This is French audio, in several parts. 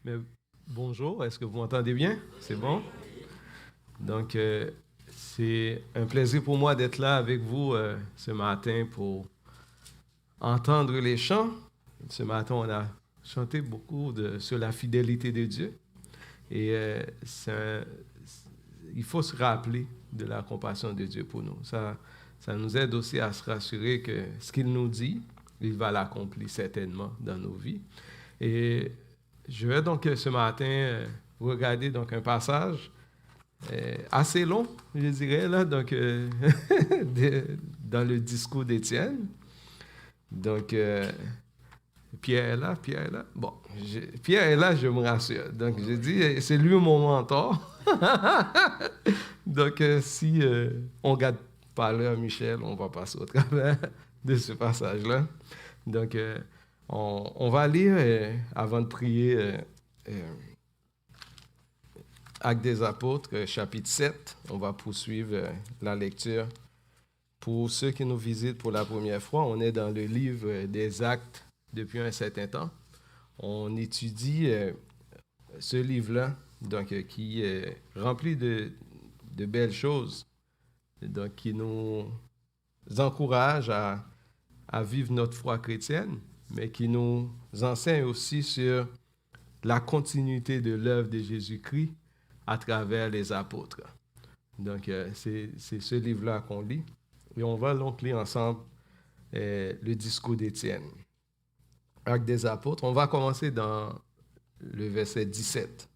Mais bonjour, est-ce que vous m'entendez bien? C'est bon? Donc, c'est un plaisir pour moi d'être là avec vous ce matin pour entendre les chants. Ce matin, on a chanté beaucoup sur la fidélité de Dieu. Et il faut se rappeler de la compassion de Dieu pour nous. Ça nous aide aussi à se rassurer que ce qu'il nous dit, il va l'accomplir certainement dans nos vies. Et je vais donc ce matin regarder donc un passage assez long, je dirais, là, donc, dans le discours d'Étienne. Donc, Pierre est là, Pierre est là. Bon, Pierre est là, je me rassure. Donc, je dis, c'est lui mon mentor. Donc, si on garde par l'heure Michel, on va passer au travers de ce passage-là. Donc, on va lire, avant de prier, Actes des Apôtres, chapitre 7. On va poursuivre la lecture. Pour ceux qui nous visitent pour la première fois, on est dans le livre des Actes depuis un certain temps. On étudie ce livre-là, donc, qui est rempli de belles choses, donc, qui nous encourage à vivre notre foi chrétienne, mais qui nous enseigne aussi sur la continuité de l'œuvre de Jésus-Christ à travers les apôtres. Donc, c'est ce livre-là qu'on lit. Et on va donc lire ensemble le discours d'Étienne. Actes des apôtres. On va commencer dans le verset 17.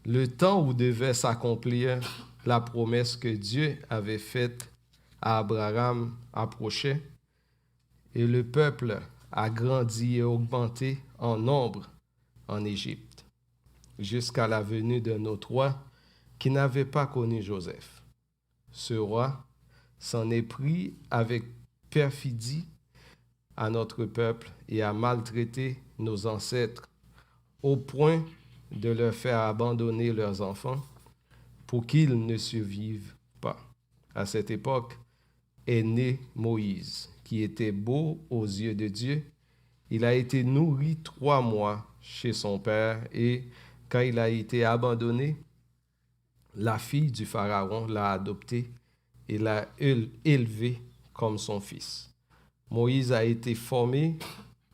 Le temps où devait s'accomplir la promesse que Dieu avait faite à Abraham approchait, et le peuple a grandi et augmenté en nombre en Égypte, jusqu'à la venue d'un autre roi qui n'avait pas connu Joseph. Ce roi s'en est pris avec perfidie à notre peuple et a maltraité nos ancêtres au point de leur faire abandonner leurs enfants pour qu'ils ne survivent pas. À cette époque est né Moïse, qui était beau aux yeux de Dieu. Il a été nourri 3 mois chez son père et quand il a été abandonné, la fille du Pharaon l'a adopté et l'a élevé comme son fils. Moïse a été formé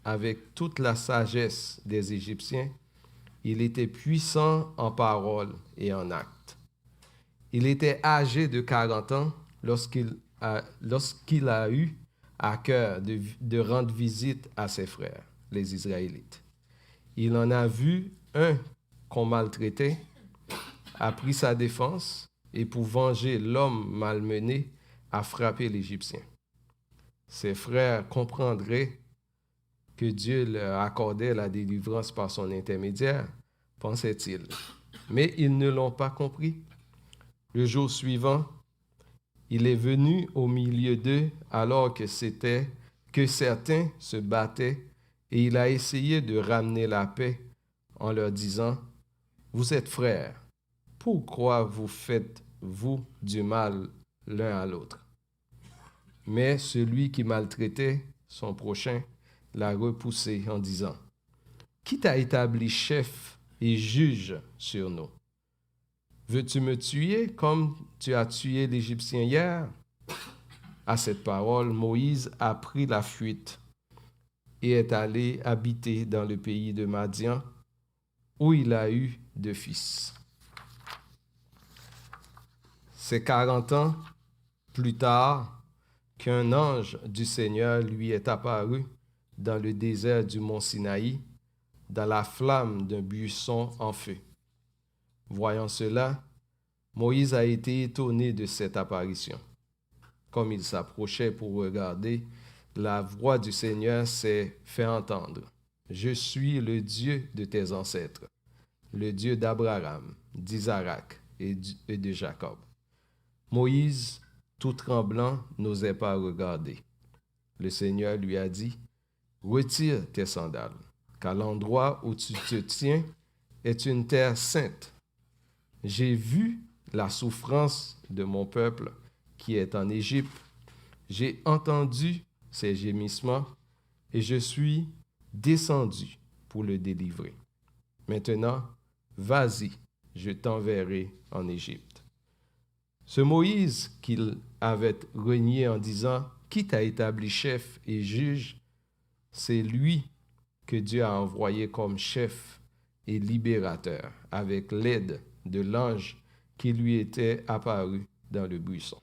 avec toute la sagesse des Égyptiens. Il était puissant en parole et en acte. Il était âgé de 40 ans lorsqu'il a eu à cœur de rendre visite à ses frères, les Israélites. Il en a vu un qu'on maltraitait, a pris sa défense et pour venger l'homme malmené, a frappé l'Égyptien. Ses frères comprendraient que Dieu leur accordait la délivrance par son intermédiaire, pensait-il. Mais ils ne l'ont pas compris. Le jour suivant, il est venu au milieu d'eux alors que certains se battaient et il a essayé de ramener la paix en leur disant, « Vous êtes frères, pourquoi vous faites-vous du mal l'un à l'autre? » Mais celui qui maltraitait son prochain l'a repoussé en disant, « Qui t'a établi chef et juge sur nous? Veux-tu me tuer comme tu as tué l'Égyptien hier? » À cette parole, Moïse a pris la fuite et est allé habiter dans le pays de Madian, où il a eu 2 fils. C'est 40 ans plus tard qu'un ange du Seigneur lui est apparu dans le désert du mont Sinaï, dans la flamme d'un buisson en feu. Voyant cela, Moïse a été étonné de cette apparition. Comme il s'approchait pour regarder, la voix du Seigneur s'est fait entendre. « Je suis le Dieu de tes ancêtres, le Dieu d'Abraham, d'Isaac et de Jacob. » Moïse, tout tremblant, n'osait pas regarder. Le Seigneur lui a dit, « Retire tes sandales, car l'endroit où tu te tiens est une terre sainte. J'ai vu la souffrance de mon peuple qui est en Égypte. J'ai entendu ses gémissements et je suis descendu pour le délivrer. Maintenant, vas-y, je t'enverrai en Égypte. » Ce Moïse qu'il avait renié en disant « Qui t'a établi chef et juge ?» c'est lui que Dieu a envoyé comme chef et libérateur avec l'aide de l'ange qui lui était apparu dans le buisson.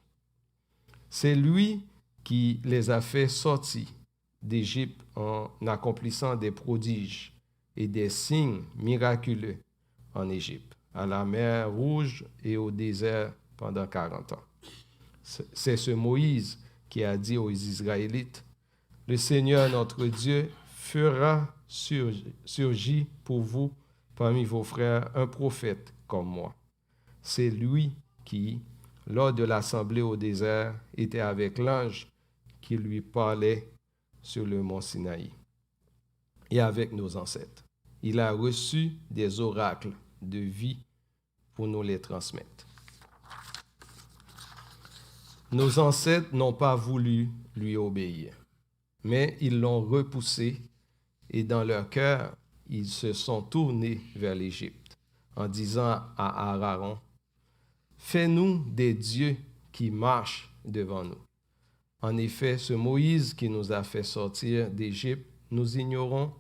C'est lui qui les a fait sortir d'Égypte en accomplissant des prodiges et des signes miraculeux en Égypte, à la mer Rouge et au désert pendant 40 ans. C'est ce Moïse qui a dit aux Israélites, « Le Seigneur notre Dieu fera surgir pour vous parmi vos frères un prophète comme moi. » C'est lui qui, lors de l'assemblée au désert, était avec l'ange qui lui parlait sur le mont Sinaï et avec nos ancêtres. Il a reçu des oracles de vie pour nous les transmettre. Nos ancêtres n'ont pas voulu lui obéir, mais ils l'ont repoussé et dans leur cœur, ils se sont tournés vers l'Égypte en disant à Aaron, « Fais-nous des dieux qui marchent devant nous. » En effet, ce Moïse qui nous a fait sortir d'Égypte, nous ignorons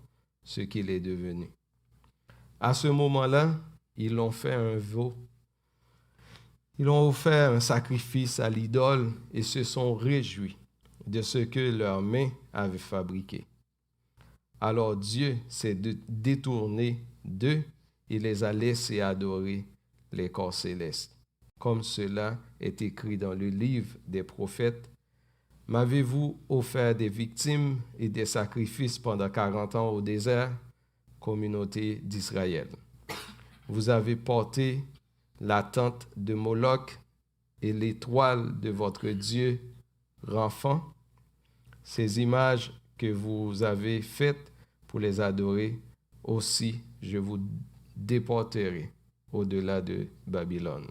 ce qu'il est devenu. À ce moment-là, ils ont fait un veau. Ils ont offert un sacrifice à l'idole et se sont réjouis de ce que leurs mains avaient fabriqué. Alors Dieu s'est détourné d'eux et les a laissés adorer les corps célestes. Comme cela est écrit dans le livre des prophètes, « M'avez-vous offert des victimes et des sacrifices pendant 40 ans au désert, communauté d'Israël? Vous avez porté la tente de Moloch et l'étoile de votre Dieu Remphan, ces images que vous avez faites pour les adorer, aussi je vous déporterai au-delà de Babylone. »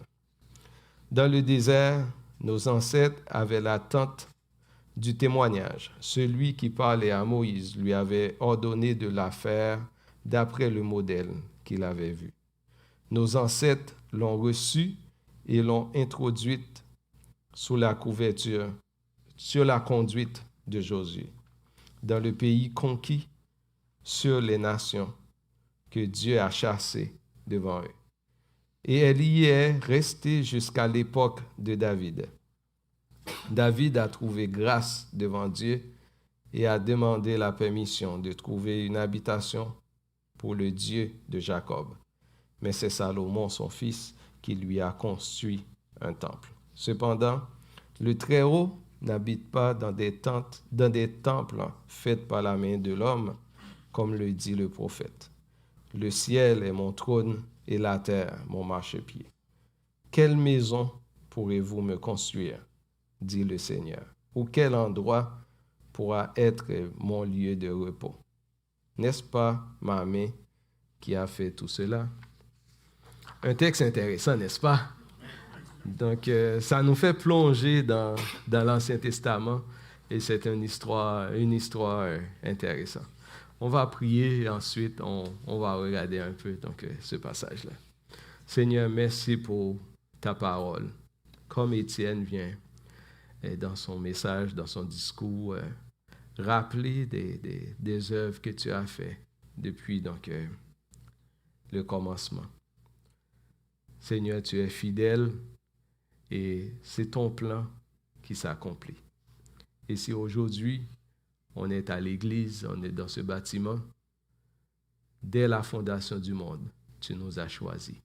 Dans le désert, nos ancêtres avaient la tente du témoignage. Celui qui parlait à Moïse lui avait ordonné de la faire d'après le modèle qu'il avait vu. Nos ancêtres l'ont reçue et l'ont introduite sous la couverture, sur la conduite de Josué, dans le pays conquis sur les nations que Dieu a chassées devant eux. Et elle y est restée jusqu'à l'époque de David. David a trouvé grâce devant Dieu et a demandé la permission de trouver une habitation pour le Dieu de Jacob. Mais c'est Salomon, son fils, qui lui a construit un temple. Cependant, le Très-Haut n'habite pas dans des temples faits par la main de l'homme, comme le dit le prophète. Le ciel est mon trône et la terre mon marchepied. Quelle maison pourrez-vous me construire, dit le Seigneur, ou quel endroit pourra être mon lieu de repos? N'est-ce pas ma main qui a fait tout cela? Un texte intéressant, n'est-ce pas? Donc, ça nous fait plonger dans l'Ancien Testament et c'est une histoire intéressante. On va prier et ensuite on va regarder un peu ce passage-là. Seigneur, merci pour ta parole. Comme Étienne vient dans son message, dans son discours, rappeler des œuvres que tu as faites depuis le commencement. Seigneur, tu es fidèle et c'est ton plan qui s'accomplit. Et si aujourd'hui, on est à l'église, on est dans ce bâtiment, dès la fondation du monde, tu nous as choisis.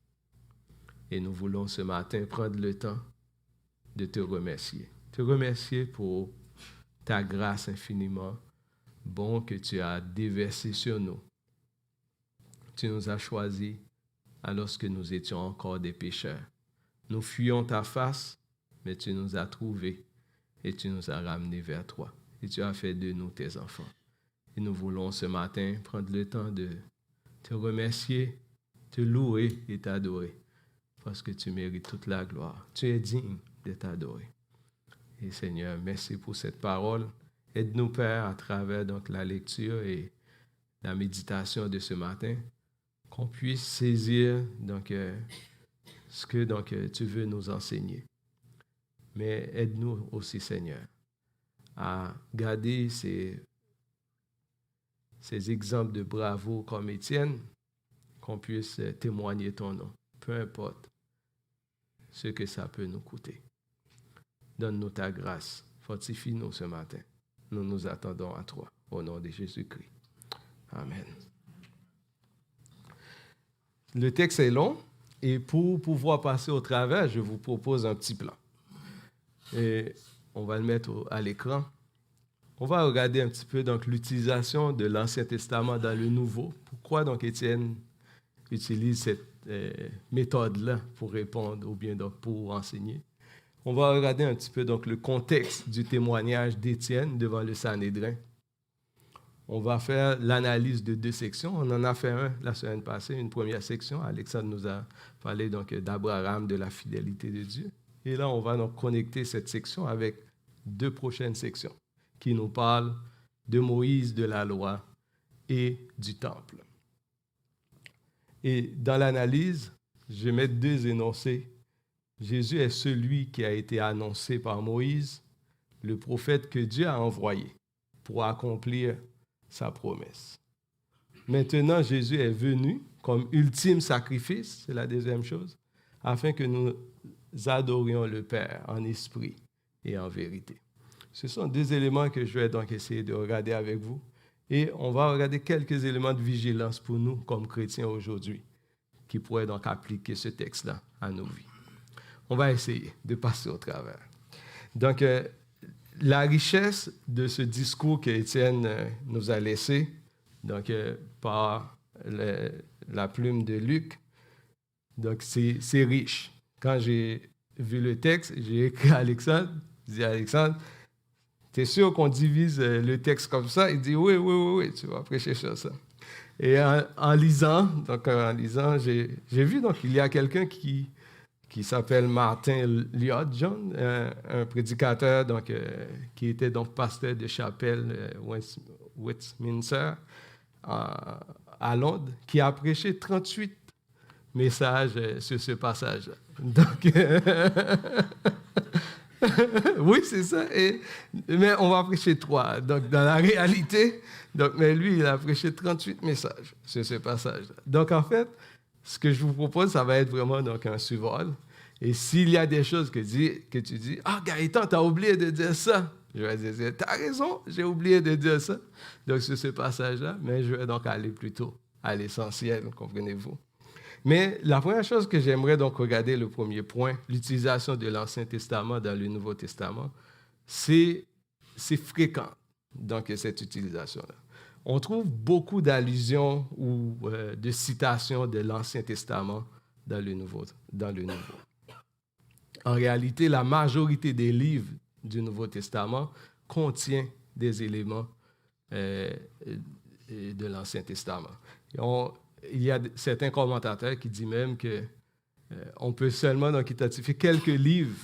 Et nous voulons ce matin prendre le temps de te remercier. Te remercier pour ta grâce infiniment bon que tu as déversée sur nous. Tu nous as choisis alors que nous étions encore des pécheurs. Nous fuyions ta face, mais tu nous as trouvés et tu nous as ramenés vers toi. Et tu as fait de nous tes enfants. Et nous voulons ce matin prendre le temps de te remercier, te louer et t'adorer, parce que tu mérites toute la gloire. Tu es digne de t'adorer. Et Seigneur, merci pour cette parole. Aide-nous, Père, à travers la lecture et la méditation de ce matin, qu'on puisse saisir donc, ce que donc, tu veux nous enseigner. Mais aide-nous aussi, Seigneur, à garder ces exemples de bravoure comme Étienne, qu'on puisse témoigner ton nom, peu importe ce que ça peut nous coûter. Donne-nous ta grâce, fortifie-nous ce matin. Nous nous attendons à toi, au nom de Jésus-Christ. Amen. Le texte est long, et pour pouvoir passer au travers, je vous propose un petit plan. Et on va le mettre à l'écran. On va regarder un petit peu donc, l'utilisation de l'Ancien Testament dans le Nouveau. Pourquoi donc Étienne utilise cette méthode-là pour répondre ou bien donc, pour enseigner. On va regarder un petit peu donc, le contexte du témoignage d'Étienne devant le Sanhédrin. On va faire l'analyse de 2 sections. On en a fait un la semaine passée, une première section. Alexandre nous a parlé donc, d'Abraham, de la fidélité de Dieu. Et là, on va donc connecter cette section avec 2 prochaines sections qui nous parlent de Moïse, de la loi et du temple. Et dans l'analyse, je vais mettre 2 énoncés. Jésus est celui qui a été annoncé par Moïse, le prophète que Dieu a envoyé pour accomplir sa promesse. Maintenant, Jésus est venu comme ultime sacrifice, c'est la deuxième chose, afin que nous adorions le Père en esprit et en vérité. Ce sont 2 éléments que je vais donc essayer de regarder avec vous. Et on va regarder quelques éléments de vigilance pour nous comme chrétiens aujourd'hui, qui pourraient donc appliquer ce texte-là à nos vies. On va essayer de passer au travers. Donc, la richesse de ce discours qu'Étienne nous a laissé, donc par la plume de Luc, donc c'est riche. Quand j'ai vu le texte, j'ai écrit à Alexandre, je dis à Alexandre, t'es sûr qu'on divise le texte comme ça? Il dit oui, tu vas prêcher sur ça. Et en lisant, j'ai vu donc il y a quelqu'un qui s'appelle Martin Lloyd Jones, un prédicateur donc, qui était donc pasteur de chapelle Westminster à Londres, qui a prêché 38 messages sur ce passage-là. Donc, oui, c'est ça. Mais on va prêcher 3. Donc, dans la réalité, mais lui, il a prêché 38 messages sur ce passage-là. Donc, en fait, ce que je vous propose, ça va être vraiment donc, un survol. Et s'il y a des choses que tu dis, « Ah, Gaëtan, tu as oublié de dire ça. » Je vais dire, « Tu as raison, j'ai oublié de dire ça. » Donc, sur ce passage-là, mais je vais donc aller plutôt à l'essentiel, comprenez-vous. Mais la première chose que j'aimerais donc regarder, le premier point, l'utilisation de l'Ancien Testament dans le Nouveau Testament, c'est fréquent, donc, cette utilisation-là. On trouve beaucoup d'allusions ou de citations de l'Ancien Testament dans le Nouveau. En réalité, la majorité des livres du Nouveau Testament contient des éléments de l'Ancien Testament. Il y a certains commentateurs qui disent même qu'on peut seulement donc, identifier quelques livres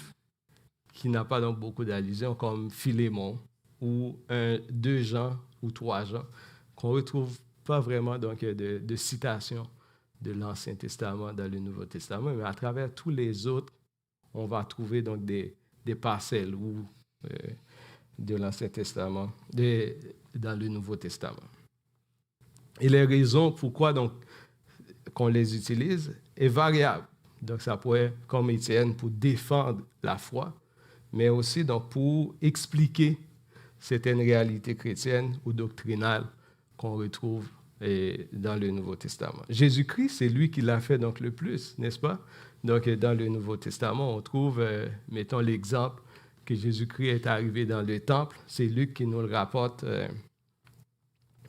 qui n'ont pas donc, beaucoup d'allusions, comme Philémon ou 2 Jean ou 3 Jean, qu'on ne retrouve pas vraiment donc, de citations de l'Ancien Testament dans le Nouveau Testament, mais à travers tous les autres, on va trouver donc des parcelles de l'Ancien Testament dans le Nouveau Testament. Et les raisons pourquoi donc, qu'on les utilise est variable. Donc, ça pourrait être, comme Étienne, pour défendre la foi, mais aussi donc, pour expliquer certaines réalités chrétiennes ou doctrinales qu'on retrouve dans le Nouveau Testament. Jésus-Christ, c'est lui qui l'a fait donc, le plus, n'est-ce pas? Donc, dans le Nouveau Testament, on trouve, mettons l'exemple que Jésus-Christ est arrivé dans le temple. C'est Luc qui nous le rapporte.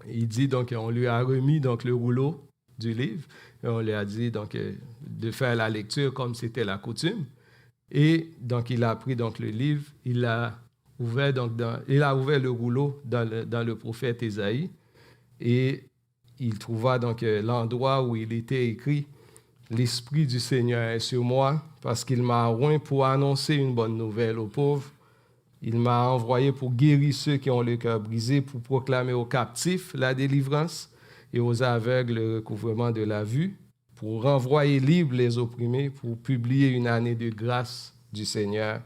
Il dit, donc, on lui a remis donc, le rouleau du livre, et on lui a dit donc, de faire la lecture comme c'était la coutume. Et donc, il a pris donc, le livre, il a ouvert le rouleau dans le prophète Ésaïe, et il trouva donc l'endroit où il était écrit « L'Esprit du Seigneur est sur moi, parce qu'il m'a oint pour annoncer une bonne nouvelle aux pauvres. Il m'a envoyé pour guérir ceux qui ont le cœur brisé, pour proclamer aux captifs la délivrance, et aux aveugles le recouvrement de la vue, pour renvoyer libres les opprimés, pour publier une année de grâce du Seigneur.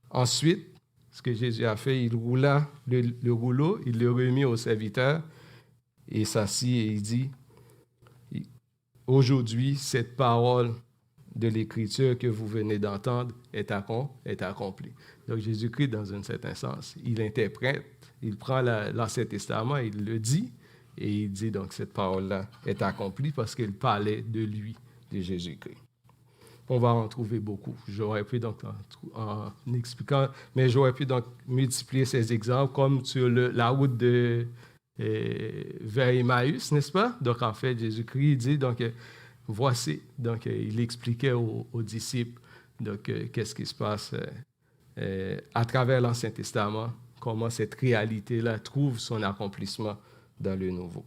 Ensuite, ce que Jésus a fait, il roula le rouleau, il le remit au serviteur et s'assit et il dit, aujourd'hui, cette parole de l'Écriture que vous venez d'entendre est accomplie. Donc Jésus-Christ, dans un certain sens, il interprète, il prend l'Ancien Testament, il le dit, et il dit donc cette parole-là est accomplie parce qu'il parlait de lui, de Jésus-Christ. On va en trouver beaucoup. J'aurais pu donc, en expliquant, mais j'aurais pu donc multiplier ces exemples comme sur la route vers Emmaüs, n'est-ce pas? Donc en fait, Jésus-Christ dit, donc voici, donc il expliquait aux disciples donc qu'est-ce qui se passe à travers l'Ancien Testament, comment cette réalité-là trouve son accomplissement dans le Nouveau.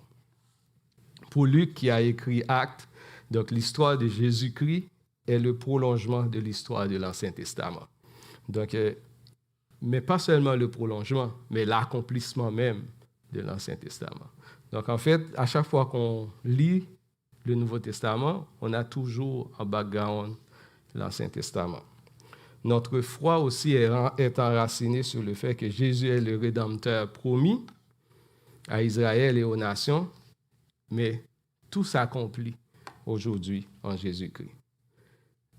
Pour Luc qui a écrit Actes, donc l'histoire de Jésus-Christ est le prolongement de l'histoire de l'Ancien Testament. Donc, mais pas seulement le prolongement, mais l'accomplissement même de l'Ancien Testament. Donc, en fait, à chaque fois qu'on lit le Nouveau Testament, on a toujours en background l'Ancien Testament. Notre foi aussi est enracinée sur le fait que Jésus est le Rédempteur promis à Israël et aux nations, mais tout s'accomplit aujourd'hui en Jésus-Christ.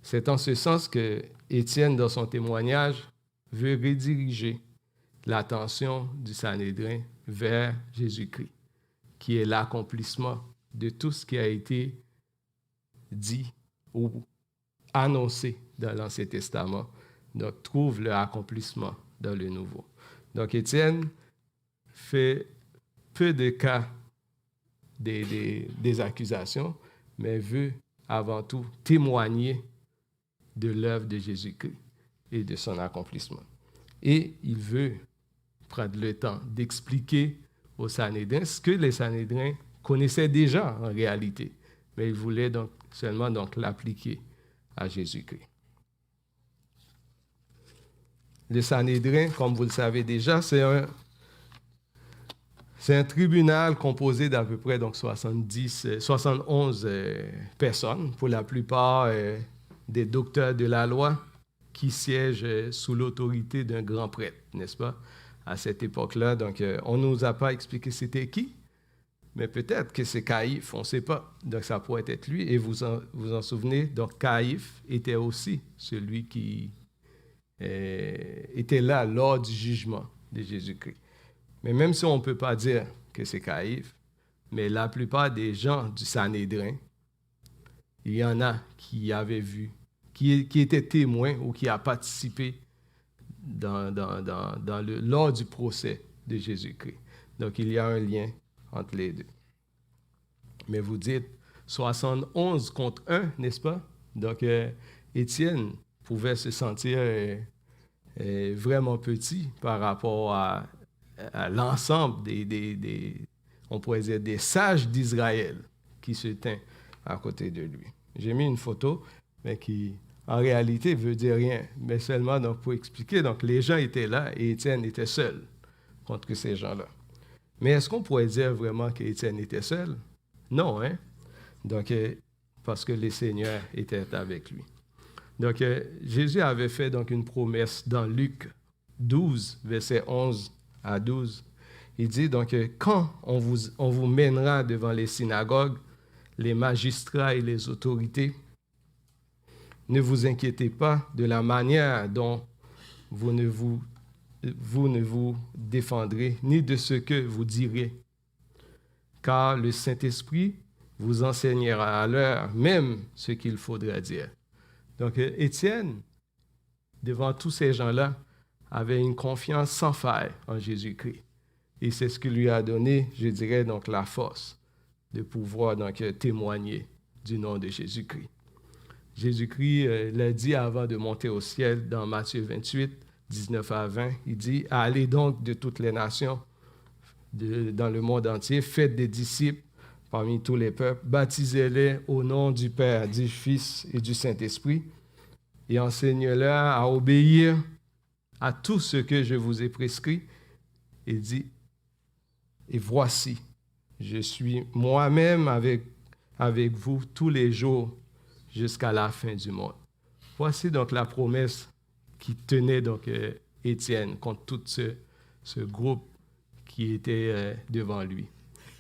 C'est en ce sens que Étienne, dans son témoignage, veut rediriger l'attention du Sanhédrin vers Jésus-Christ, qui est l'accomplissement de tout ce qui a été dit ou annoncé dans l'Ancien Testament. Donc, trouve leur accomplissement dans le Nouveau. Donc, Étienne fait peu de cas des accusations, mais veut avant tout témoigner de l'œuvre de Jésus-Christ et de son accomplissement. Et il veut prendre le temps d'expliquer aux Sanhédrins ce que les Sanhédrins connaissaient déjà en réalité, mais il voulait donc seulement l'appliquer à Jésus-Christ. Le Sanhédrin, comme vous le savez déjà, c'est un tribunal composé d'à peu près donc 71 personnes, pour la plupart des docteurs de la loi qui siègent sous l'autorité d'un grand prêtre, n'est-ce pas? À cette époque-là, donc on ne nous a pas expliqué c'était qui, mais peut-être que c'est Caïphe, on ne sait pas. Donc ça pourrait être lui, et vous en souvenez, donc Caïphe était aussi celui qui était là lors du jugement de Jésus-Christ. Mais même si on ne peut pas dire que c'est Caïphe, mais la plupart des gens du Sanhédrin, il y en a qui avaient vu, qui étaient témoins ou qui ont participé lors du procès de Jésus-Christ. Donc, il y a un lien entre les deux. Mais vous dites 71 contre 1, n'est-ce pas? Donc, Étienne pouvait se sentir vraiment petit par rapport à l'ensemble on pourrait dire, des sages d'Israël qui se tint à côté de lui. J'ai mis une photo, mais qui, en réalité, veut dire rien, mais seulement donc, pour expliquer. Donc, les gens étaient là et Étienne était seul contre ces gens-là. Mais est-ce qu'on pourrait dire vraiment qu'Étienne était seul? Non, hein? Donc, parce que le Seigneur était avec lui. Donc, Jésus avait fait donc une promesse dans Luc 12, versets 11 à 12. Il dit donc, quand on vous mènera devant les synagogues, les magistrats et les autorités, ne vous inquiétez pas de la manière dont vous ne vous défendrez, ni de ce que vous direz, car le Saint-Esprit vous enseignera à l'heure même ce qu'il faudra dire. Donc, Étienne, devant tous ces gens-là, avait une confiance sans faille en Jésus-Christ. Et c'est ce qui lui a donné, je dirais, donc la force de pouvoir donc témoigner du nom de Jésus-Christ. Jésus-Christ l'a dit avant de monter au ciel dans Matthieu 28, 19 à 20. Il dit, « Allez donc de toutes les nations dans le monde entier, faites des disciples parmi tous les peuples, baptisez-les au nom du Père, du Fils et du Saint-Esprit, et enseignez-leur à obéir à tout ce que je vous ai prescrit. » Il dit, « Et voici, je suis moi-même avec vous tous les jours jusqu'à la fin du monde. Voici donc la promesse qui tenait donc Étienne contre tout ce groupe qui était devant lui.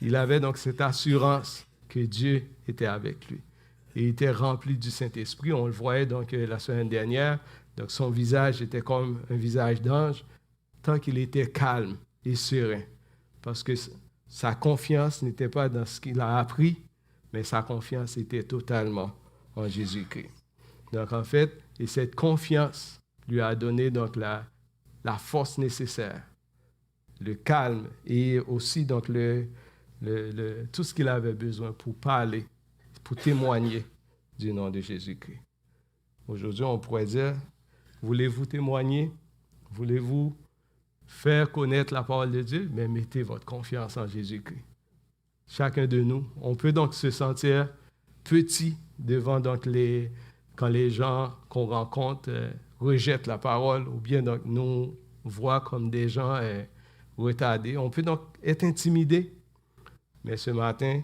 Il avait donc cette assurance que Dieu était avec lui. Il était rempli du Saint-Esprit. On le voyait donc la semaine dernière. Donc son visage était comme un visage d'ange, tant qu'il était calme et serein. Parce que sa confiance n'était pas dans ce qu'il a appris, mais sa confiance était totalement en Jésus-Christ. Donc en fait, et cette confiance lui a donné donc la force nécessaire, le calme et aussi donc tout ce qu'il avait besoin pour parler, pour témoigner du nom de Jésus-Christ. Aujourd'hui, on pourrait dire, voulez-vous témoigner? Voulez-vous faire connaître la parole de Dieu? Mais mettez votre confiance en Jésus-Christ. Chacun de nous, on peut donc se sentir petit devant donc quand les gens qu'on rencontre rejettent la parole ou bien donc nous voient comme des gens retardés. On peut donc être intimidé. Mais ce matin,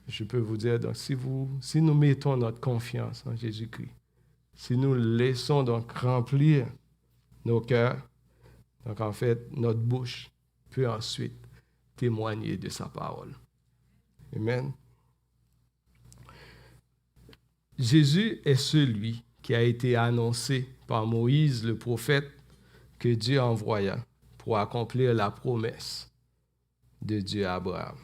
je peux vous dire, donc, si nous mettons notre confiance en Jésus-Christ, si nous laissons donc remplir nos cœurs, donc en fait, notre bouche peut ensuite témoigner de sa parole. Amen. Jésus est celui qui a été annoncé par Moïse, le prophète, que Dieu envoya pour accomplir la promesse de Dieu à Abraham.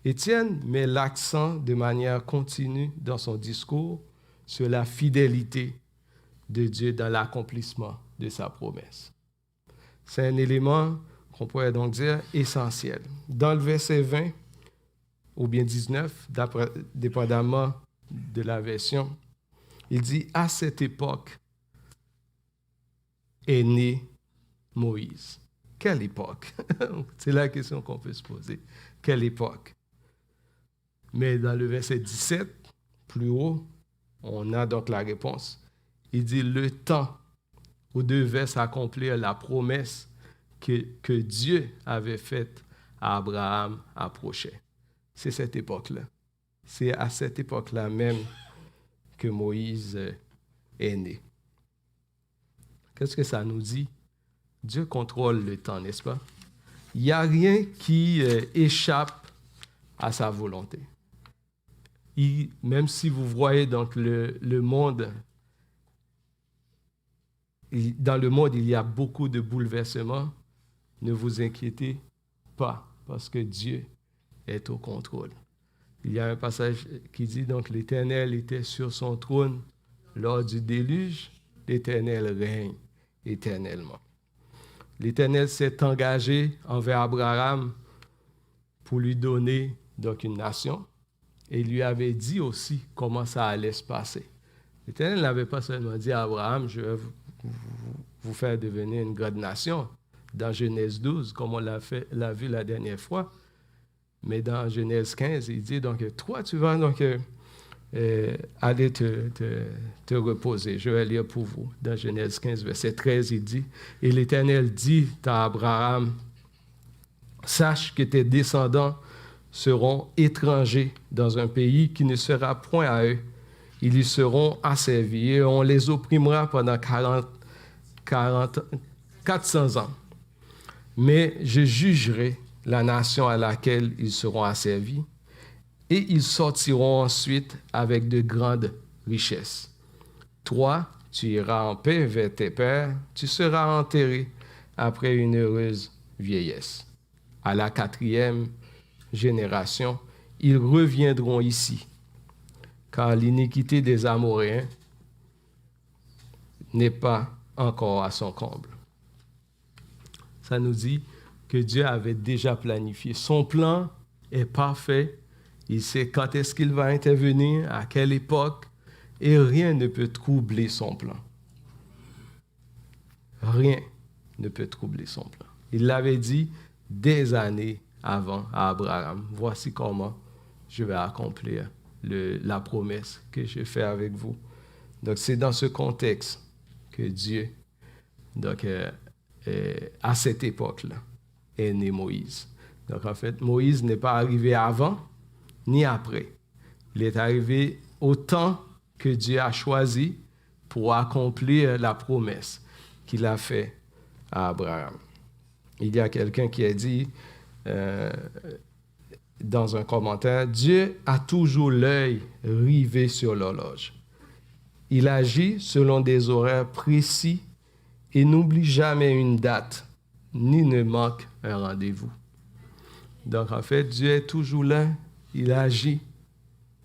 Étienne met l'accent de manière continue dans son discours sur la fidélité de Dieu dans l'accomplissement de sa promesse. C'est un élément qu'on pourrait donc dire essentiel. Dans le verset 20 ou bien 19, dépendamment de la version, il dit « À cette époque est né Moïse ». Quelle époque? C'est la question qu'on peut se poser. Quelle époque? Mais dans le verset 17, plus haut, on a donc la réponse. Il dit le temps où devait s'accomplir la promesse que Dieu avait faite à Abraham approchait. C'est cette époque-là. C'est à cette époque-là même que Moïse est né. Qu'est-ce que ça nous dit? Dieu contrôle le temps, n'est-ce pas? Il n'y a rien qui échappe à sa volonté. Même si vous voyez donc le monde, dans le monde, il y a beaucoup de bouleversements, ne vous inquiétez pas, parce que Dieu est au contrôle. Il y a un passage qui dit donc l'Éternel était sur son trône lors du déluge, l'Éternel règne éternellement. L'Éternel s'est engagé envers Abraham pour lui donner donc une nation et il lui avait dit aussi comment ça allait se passer. L'Éternel n'avait pas seulement dit à Abraham, je vais vous faire devenir une grande nation dans Genèse 12, comme on l'a vu la dernière fois, mais dans Genèse 15, il dit donc toi tu vas donc aller te reposer. Je vais lire pour vous. Dans Genèse 15, verset 13, il dit, « Et l'Éternel dit à Abraham, sache que tes descendants seront étrangers dans un pays qui ne sera point à eux. Ils y seront asservis et on les opprimera pendant 400 ans. Mais je jugerai la nation à laquelle ils seront asservis, et ils sortiront ensuite avec de grandes richesses. Toi, tu iras en paix vers tes pères, tu seras enterré après une heureuse vieillesse. À la 4e génération, ils reviendront ici, car l'iniquité des Amoréens n'est pas encore à son comble. » Ça nous dit que Dieu avait déjà planifié. Son plan est parfait. Il sait quand est-ce qu'il va intervenir, à quelle époque, et rien ne peut troubler son plan. Rien ne peut troubler son plan. Il l'avait dit des années avant à Abraham. Voici comment je vais accomplir la promesse que je fais avec vous. Donc, c'est dans ce contexte que Dieu, donc, à cette époque-là, est né Moïse. Donc, en fait, Moïse n'est pas arrivé avant ni après. Il est arrivé au temps que Dieu a choisi pour accomplir la promesse qu'il a faite à Abraham. Il y a quelqu'un qui a dit dans un commentaire, « Dieu a toujours l'œil rivé sur l'horloge. Il agit selon des horaires précis et n'oublie jamais une date, ni ne manque un rendez-vous. » Donc, en fait, Dieu est toujours là, il agit.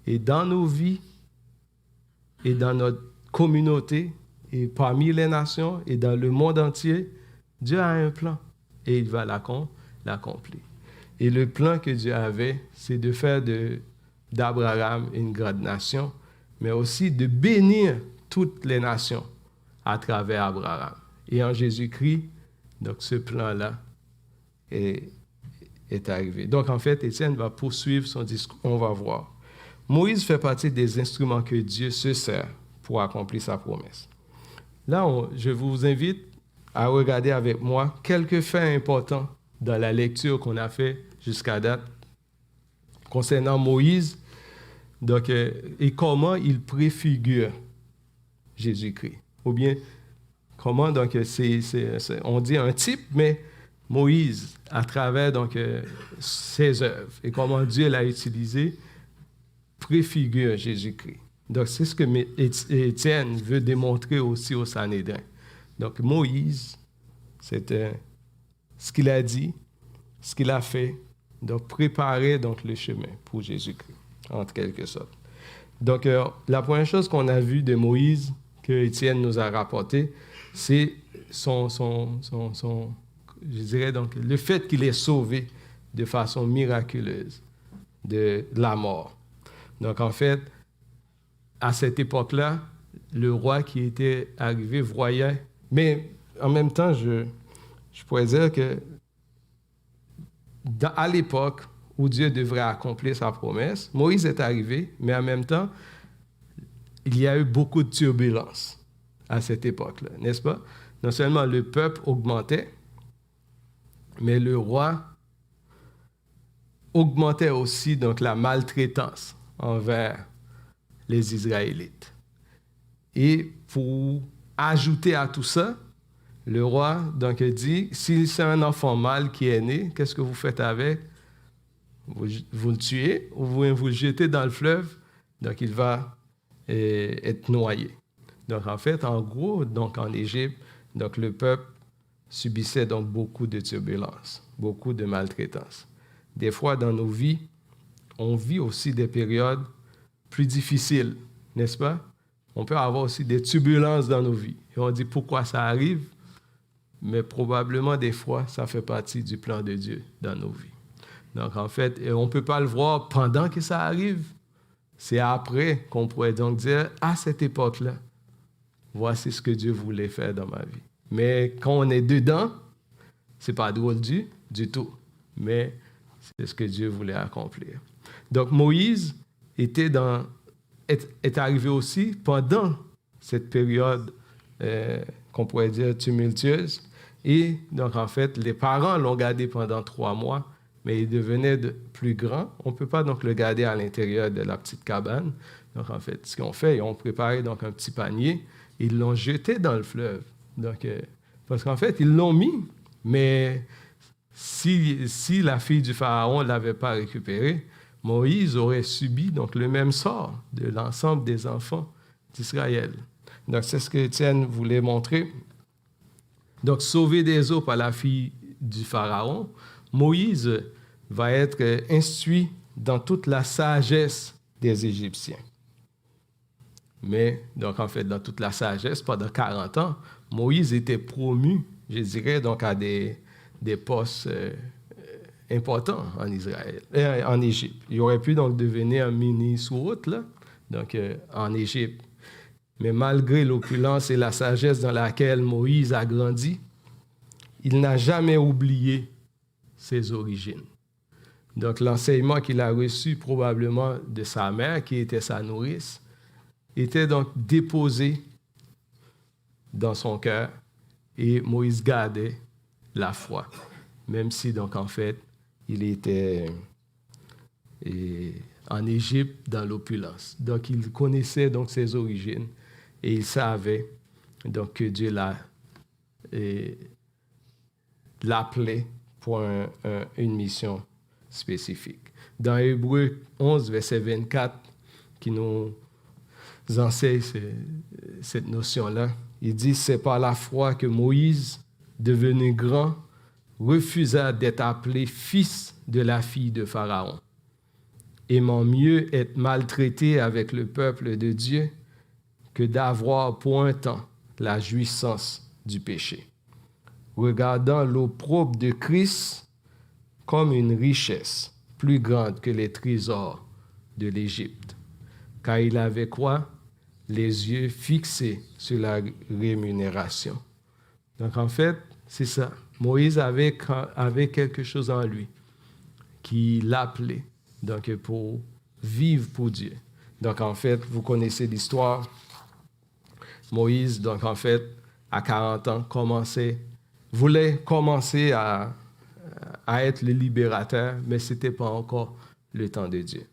Et dans nos vies, et dans notre communauté, et parmi les nations, et dans le monde entier, Dieu a un plan, et il va l'accomplir. Et le plan que Dieu avait, c'est de faire d'Abraham une grande nation, mais aussi de bénir toutes les nations à travers Abraham. Et en Jésus-Christ, donc ce plan-là est arrivé. Donc, en fait, Étienne va poursuivre son discours. On va voir. Moïse fait partie des instruments que Dieu se sert pour accomplir sa promesse. Là, je vous invite à regarder avec moi quelques faits importants dans la lecture qu'on a fait jusqu'à date concernant Moïse, donc, et comment il préfigure Jésus-Christ. Ou bien, comment, donc, on dit un type, mais Moïse, à travers donc, ses œuvres, et comment Dieu l'a utilisé, préfigure Jésus-Christ. Donc, c'est ce que Étienne veut démontrer aussi au Sanhédrin. Donc, Moïse, c'était ce qu'il a dit, ce qu'il a fait, donc préparer donc, le chemin pour Jésus-Christ, en quelque sorte. Donc, la première chose qu'on a vue de Moïse, que Étienne nous a rapporté, c'est je dirais donc, le fait qu'il est sauvé de façon miraculeuse de la mort. Donc, en fait, à cette époque-là, le roi qui était arrivé voyait, mais en même temps, je pourrais dire que à l'époque où Dieu devrait accomplir sa promesse, Moïse est arrivé, mais en même temps, il y a eu beaucoup de turbulences à cette époque-là, n'est-ce pas? Non seulement le peuple augmentait, mais le roi augmentait aussi donc, la maltraitance envers les Israélites. Et pour ajouter à tout ça, le roi donc, dit, si c'est un enfant mâle qui est né, qu'est-ce que vous faites avec? Vous le tuez ou vous le jetez dans le fleuve, donc il va être noyé. Donc en fait, en gros, donc en Égypte, donc le peuple subissait donc beaucoup de turbulences, beaucoup de maltraitance. Des fois, dans nos vies, on vit aussi des périodes plus difficiles, n'est-ce pas? On peut avoir aussi des turbulences dans nos vies. Et on dit pourquoi ça arrive, mais probablement des fois, ça fait partie du plan de Dieu dans nos vies. Donc en fait, on ne peut pas le voir pendant que ça arrive. C'est après qu'on pourrait donc dire, à cette époque-là, voici ce que Dieu voulait faire dans ma vie. Mais quand on est dedans, ce n'est pas drôle du tout. Mais c'est ce que Dieu voulait accomplir. Donc Moïse est arrivé aussi pendant cette période qu'on pourrait dire tumultueuse. Et donc en fait, les parents l'ont gardé pendant 3 mois, mais il devenait plus grand. On ne peut pas donc le garder à l'intérieur de la petite cabane. Donc en fait, ce qu'ils ont fait, ils ont préparé donc un petit panier, ils l'ont jeté dans le fleuve. Donc, parce qu'en fait, ils l'ont mis, mais si la fille du Pharaon ne l'avait pas récupéré, Moïse aurait subi donc le même sort de l'ensemble des enfants d'Israël. Donc, c'est ce que Étienne voulait montrer. Donc, sauvé des eaux par la fille du Pharaon, Moïse va être instruit dans toute la sagesse des Égyptiens. Mais, donc, en fait, dans toute la sagesse, pendant 40 ans, Moïse était promu, je dirais, donc à des postes importants en Israël, en Égypte. Il aurait pu donc devenir un ministre ou autre, là, donc en Égypte. Mais malgré l'opulence et la sagesse dans laquelle Moïse a grandi, il n'a jamais oublié ses origines. Donc, l'enseignement qu'il a reçu probablement de sa mère, qui était sa nourrice, était donc déposé dans son cœur et Moïse gardait la foi, même si donc en fait il était en Égypte dans l'opulence. Donc, il connaissait donc ses origines et il savait donc que Dieu l'appelait pour une mission spécifique. Dans Hébreux 11, verset 24, qui nous enseigne cette notion-là, il dit « C'est par la foi que Moïse, devenu grand, refusa d'être appelé fils de la fille de Pharaon, aimant mieux être maltraité avec le peuple de Dieu que d'avoir pour un temps la jouissance du péché, regardant l'opprobre de Christ comme une richesse plus grande que les trésors de l'Égypte, car il avait quoi? Les yeux fixés sur la rémunération. » Donc en fait, c'est ça. Moïse avait quelque chose en lui qui l'appelait donc pour vivre pour Dieu. Donc en fait, vous connaissez l'histoire. Moïse, donc en fait, à 40 ans, voulait commencer à être le libérateur, mais ce n'était pas encore le temps de Dieu.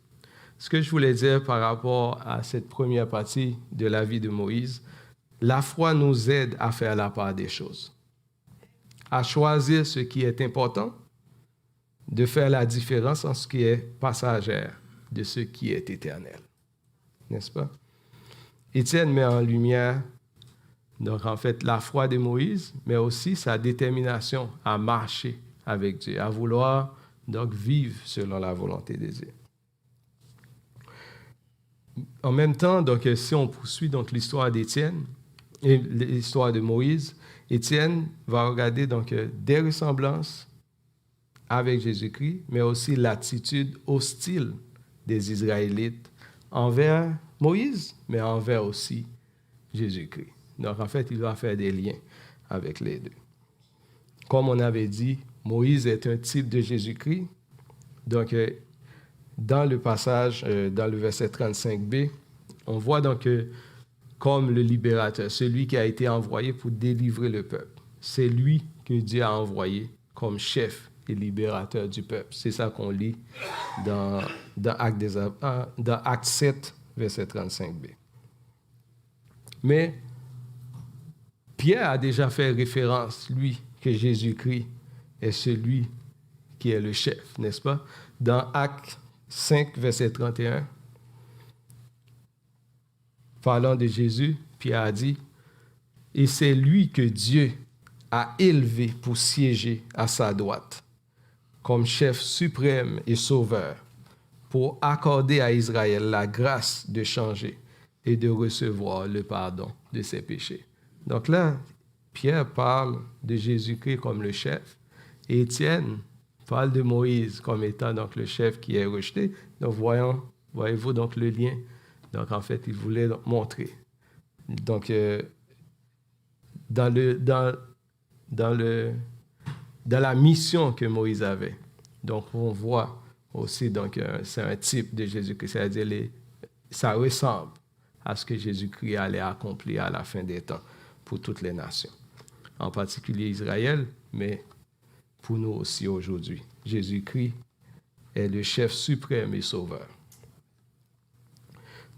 Ce que je voulais dire par rapport à cette première partie de la vie de Moïse, la foi nous aide à faire la part des choses, à choisir ce qui est important, de faire la différence en ce qui est passager de ce qui est éternel. N'est-ce pas? Étienne met en lumière, donc en fait, la foi de Moïse, mais aussi sa détermination à marcher avec Dieu, à vouloir donc vivre selon la volonté de Dieu. En même temps, donc, si on poursuit donc, l'histoire d'Étienne et l'histoire de Moïse, Étienne va regarder donc, des ressemblances avec Jésus-Christ, mais aussi l'attitude hostile des Israélites envers Moïse, mais envers aussi Jésus-Christ. Donc, en fait, il va faire des liens avec les deux. Comme on avait dit, Moïse est un type de Jésus-Christ. Donc, dans le passage, dans le verset 35b, on voit donc comme le libérateur, celui qui a été envoyé pour délivrer le peuple. C'est lui que Dieu a envoyé comme chef et libérateur du peuple. C'est ça qu'on lit dans Acte 7, verset 35b. Mais Pierre a déjà fait référence, lui, que Jésus-Christ est celui qui est le chef, n'est-ce pas? Dans Acte 5, verset 31, parlant de Jésus, Pierre a dit, « Et c'est lui que Dieu a élevé pour siéger à sa droite, comme chef suprême et sauveur, pour accorder à Israël la grâce de changer et de recevoir le pardon de ses péchés. » Donc là, Pierre parle de Jésus-Christ comme le chef, et Étienne parle de Moïse comme étant donc le chef qui est rejeté. Donc voyez-vous donc le lien. Donc en fait, il voulait donc montrer. Donc dans la mission que Moïse avait. Donc on voit aussi donc c'est un type de Jésus-Christ, c'est-à-dire ça ressemble à ce que Jésus-Christ allait accomplir à la fin des temps pour toutes les nations, en particulier Israël, mais pour nous aussi aujourd'hui. Jésus-Christ est le chef suprême et sauveur.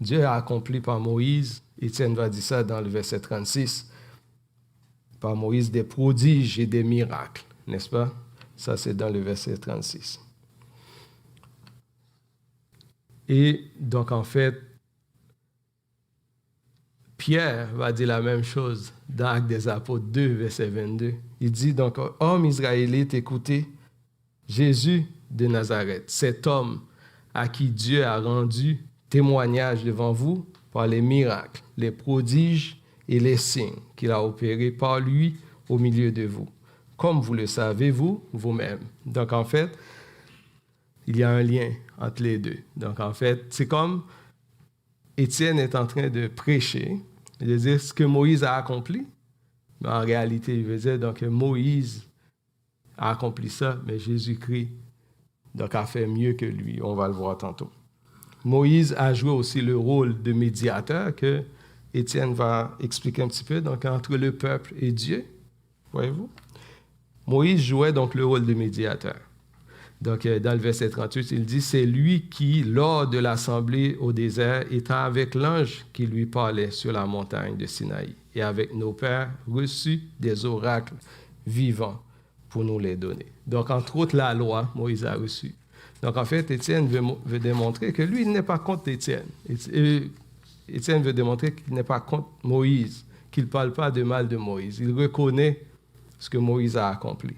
Dieu a accompli par Moïse, Étienne va dire ça dans le verset 36, par Moïse des prodiges et des miracles, n'est-ce pas? Ça, c'est dans le verset 36. Et donc, en fait, Pierre va dire la même chose dans Actes des Apôtres 2, verset 22. Il dit donc, « Homme israélite, écoutez, Jésus de Nazareth, cet homme à qui Dieu a rendu témoignage devant vous par les miracles, les prodiges et les signes qu'il a opérés par lui au milieu de vous, comme vous le savez vous-même. » Donc, en fait, il y a un lien entre les deux. Donc, en fait, c'est comme Étienne est en train de prêcher, de dire ce que Moïse a accompli. Mais en réalité, il veut dire donc, que Moïse a accompli ça, mais Jésus-Christ donc, a fait mieux que lui. On va le voir tantôt. Moïse a joué aussi le rôle de médiateur que Étienne va expliquer un petit peu, donc entre le peuple et Dieu. Voyez-vous? Moïse jouait donc le rôle de médiateur. Donc, dans le verset 38, il dit, « C'est lui qui, lors de l'assemblée au désert, était avec l'ange qui lui parlait sur la montagne de Sinaï, et avec nos pères reçut des oracles vivants pour nous les donner. » Donc, entre autres, la loi, Moïse a reçu. Donc, en fait, Étienne veut démontrer que lui, il n'est pas contre Étienne. Étienne veut démontrer qu'il n'est pas contre Moïse, qu'il ne parle pas de mal de Moïse. Il reconnaît ce que Moïse a accompli.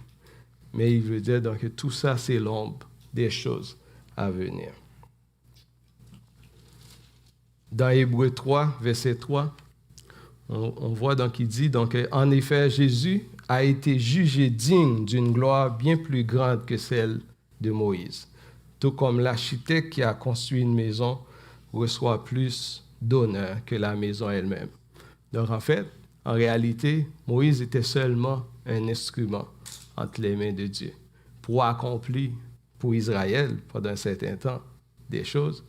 Mais il veut dire donc que tout ça, c'est l'ombre des choses à venir. Dans Hébreux 3, verset 3, on voit donc qu'il dit, donc, en effet, Jésus a été jugé digne d'une gloire bien plus grande que celle de Moïse. Tout comme l'architecte qui a construit une maison reçoit plus d'honneur que la maison elle-même. Donc, en fait, en réalité, Moïse était seulement un instrument entre les mains de Dieu pour accomplir pour Israël pendant un certain temps des choses,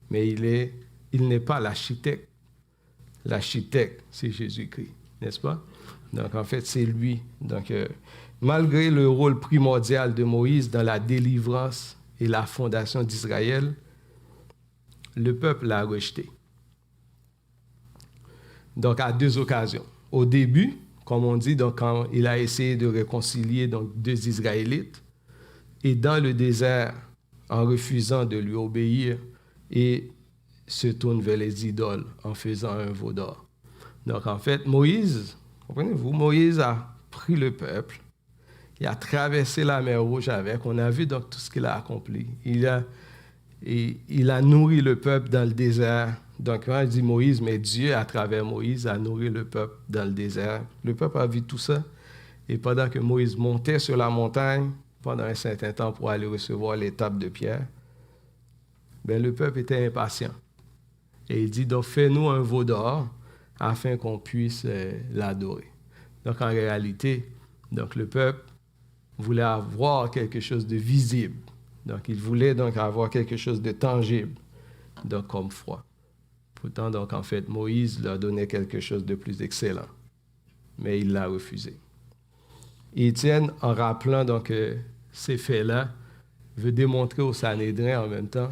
mais il n'est pas l'architecte. L'architecte, c'est Jésus-Christ, n'est-ce pas? Donc, en fait, c'est lui. Donc, malgré le rôle primordial de Moïse dans la délivrance et la fondation d'Israël, le peuple l'a rejeté. Donc, à deux occasions. Au début, comme on dit, donc, quand il a essayé de réconcilier donc, deux Israélites, et dans le désert, en refusant de lui obéir, et se tourne vers les idoles en faisant un veau d'or. Donc, en fait, Moïse, comprenez-vous, Moïse a pris le peuple, il a traversé la mer Rouge avec, on a vu donc tout ce qu'il a accompli. Il a nourri le peuple dans le désert. Donc, quand je dis Moïse, mais Dieu, à travers Moïse, a nourri le peuple dans le désert. Le peuple a vu tout ça. Et pendant que Moïse montait sur la montagne, pendant un certain temps pour aller recevoir l'étape de pierre, ben, le peuple était impatient. Et il dit, donc, fais-nous un veau d'or afin qu'on puisse l'adorer. Donc, en réalité, donc, le peuple voulait avoir quelque chose de visible. Donc, il voulait donc avoir quelque chose de tangible, donc comme foi. Pourtant, donc, en fait, Moïse leur donnait quelque chose de plus excellent, mais il l'a refusé. Et Étienne, en rappelant donc ces faits-là, veut démontrer au Sanhédrin en même temps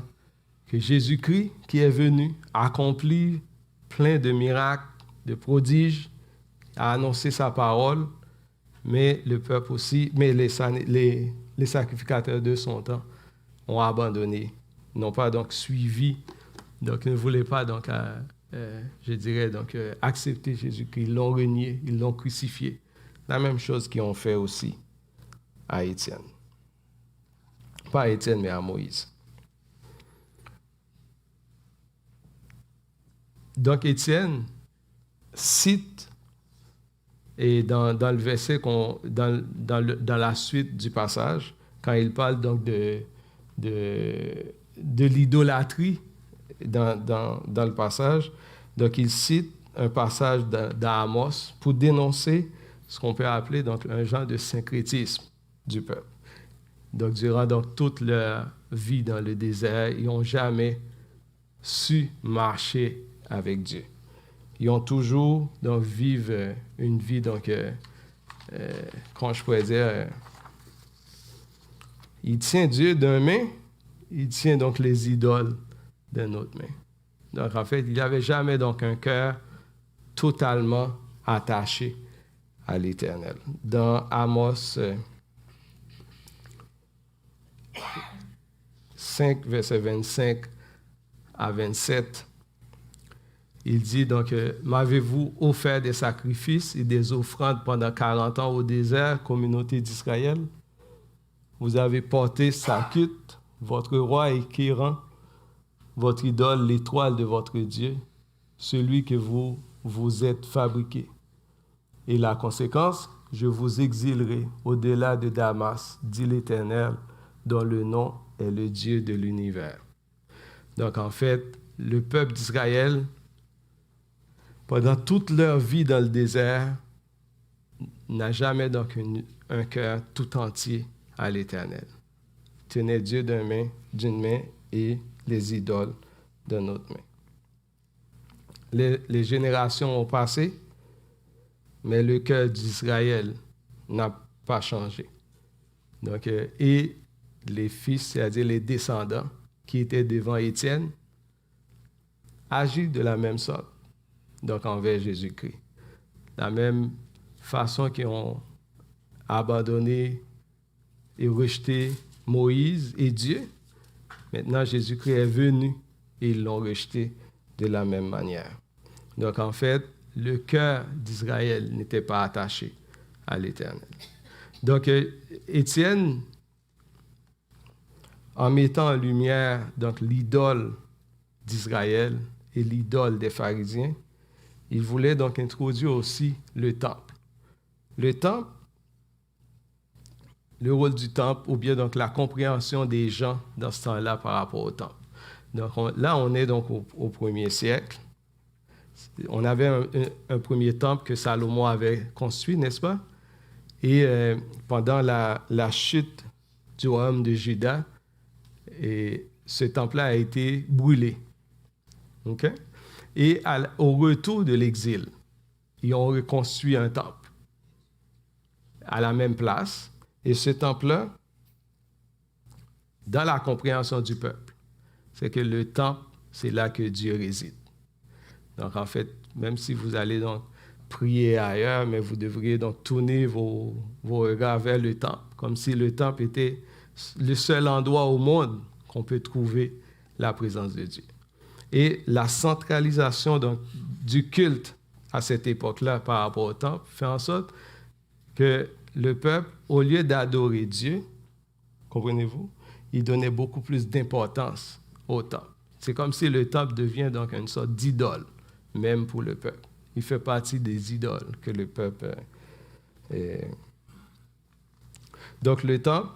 que Jésus-Christ, qui est venu, a accompli plein de miracles, de prodiges, a annoncé sa parole, mais le peuple aussi, mais les sacrificateurs de son temps ont abandonné, n'ont pas donc suivi, donc ne voulaient pas donc, je dirais donc accepter Jésus-Christ, ils l'ont renié, ils l'ont crucifié. La même chose qu'ils ont fait aussi à Étienne. Pas à Étienne, mais à Moïse. Donc Étienne cite, et dans le verset, dans la suite du passage, quand il parle donc de l'idolâtrie dans le passage, donc il cite un passage d'Amos pour dénoncer ce qu'on peut appeler donc un genre de syncrétisme du peuple. Donc durant donc, toute leur vie dans le désert, ils n'ont jamais su marcher avec Dieu. Ils ont toujours donc vivre une vie donc comment je pourrais dire, il tient Dieu d'une main, il tient donc les idoles d'une autre main. Donc en fait, il n'y avait jamais donc un cœur totalement attaché à l'Éternel. Dans Amos 5, verset 25 à 27, il dit donc, m'avez-vous offert des sacrifices et des offrandes pendant 40 ans au désert, communauté d'Israël? Vous avez porté Sakut, votre roi, et Kéran, votre idole, l'étoile de votre Dieu, celui que vous êtes fabriqué. Et la conséquence, je vous exilerai au-delà de Damas, dit l'Éternel, dont le nom est le Dieu de l'univers. Donc en fait, le peuple d'Israël, pendant toute leur vie dans le désert, n'a jamais donc un cœur tout entier à l'Éternel. Tenait Dieu d'une main et les idoles d'une autre main. Les générations ont passé, mais le cœur d'Israël n'a pas changé. Donc, et les fils, c'est-à-dire les descendants qui étaient devant Étienne, agissent de la même sorte, donc envers Jésus-Christ. La même façon qu'ils ont abandonné et rejeté Moïse et Dieu, maintenant Jésus-Christ est venu et ils l'ont rejeté de la même manière. Donc en fait, le cœur d'Israël n'était pas attaché à l'Éternel. Donc Étienne, en mettant en lumière donc l'idole d'Israël et l'idole des pharisiens, il voulait donc introduire aussi le temple. Le temple, le rôle du temple, ou bien donc la compréhension des gens dans ce temps-là par rapport au temple. Donc là, on est donc au 1er siècle. On avait un premier temple que Salomon avait construit, n'est-ce pas? Et pendant la chute du royaume de Juda, ce temple-là a été brûlé. Okay? Et au retour de l'exil, ils ont reconstruit un temple à la même place. Et ce temple-là, dans la compréhension du peuple, c'est que le temple, c'est là que Dieu réside. Donc, en fait, même si vous allez donc prier ailleurs, mais vous devriez donc tourner vos regards vers le temple, comme si le temple était le seul endroit au monde qu'on peut trouver la présence de Dieu. Et la centralisation donc, du culte à cette époque-là par rapport au temple fait en sorte que le peuple, au lieu d'adorer Dieu, comprenez-vous, il donnait beaucoup plus d'importance au temple. C'est comme si le temple devient donc une sorte d'idole, même pour le peuple. Il fait partie des idoles que le peuple Donc le temple,